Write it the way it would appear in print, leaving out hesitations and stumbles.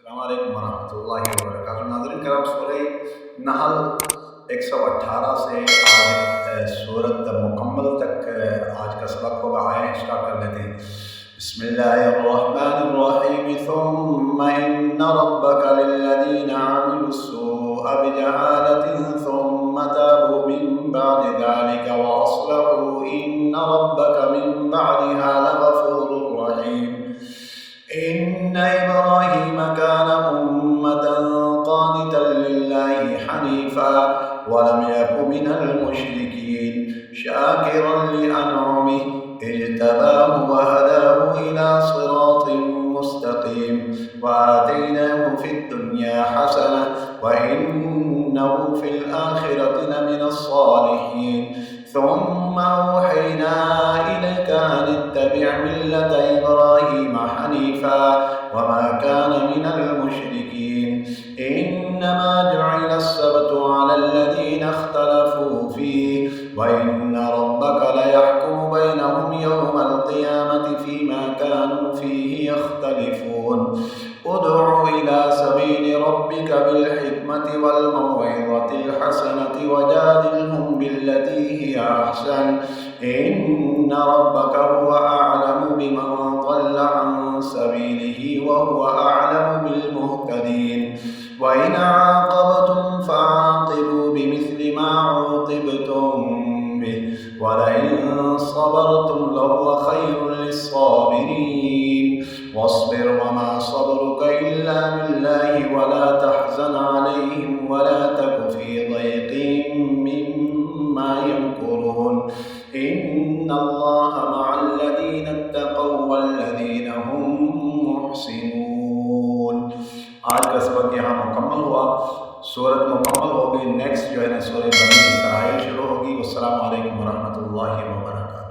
अस्सलाम वालेकुम वरहमतुल्लाहि वबरकातुहू। नाज़रीन करम, सूरह नहल 118 से आज सूरत मुकम्मल तक आज का सबक होगा। आए स्टार्ट कर लेते हैं। बिस्मिल्लाहिर्रहमानिर्रहीम। सुम्मा इन्ना रब्बका लिल्लज़ीना अमिलुस्सूअ बिजहालतिन सुम्मा ताबू मिन बअदि ज़ालिका व अस्लहू इन्ना रब्बका मिन बअदिहा लगफूरुर रहीम। इन्न इब्राहीम कान उम्मतन क़ानितन लिल्लाहि हनीफ़ा वलम यकु मिनल मुश्रिकीन शाकिरन लिअनअमिहि इज्तबाहु वहदाहु इला सिरातिन मुस्तक़ीम वआतैनाहु फिद दुनिया हसनह वइन्नहु फिल आखिरति लमिनस सालिहीन। ثم أوحينا إليك أن اتبع ملة إبراهيم حنيفا وما كان من المشركين إنما جعل السبت على الذين اختلفوا فيه وإن ربك ليحكم بينهم يوم القيامة فيما كانوا فيه يختلفون. ادع إلى سبيل ربك بالحكمة والموعظة الحسنة وجادلهم بالتي هي أحسن إن ربك هو أعلم بمن ضل عن سبيله وهو أعلم بالمهتدين. وإن عاقبتم فعاقبوا بمثل ما عوقبتم به ولئن صبرتم لهو خير للصابرين. واصبر وما صبرك إلا بالله ولا تحزن عليهم ولا تك في ضيق مما يمكرون إن الله مع الذين اتقوا والذين هم محسنون। आज का सबक यहाँ मुकम्मल हुआ। सूरत मुकम्मल होगी। नेक्स्ट जो है ना सूरह बनी इसराइल शुरू होगी। अस्सलामु अलैकुम वरहमतुल्लाहि वबरकातुहू।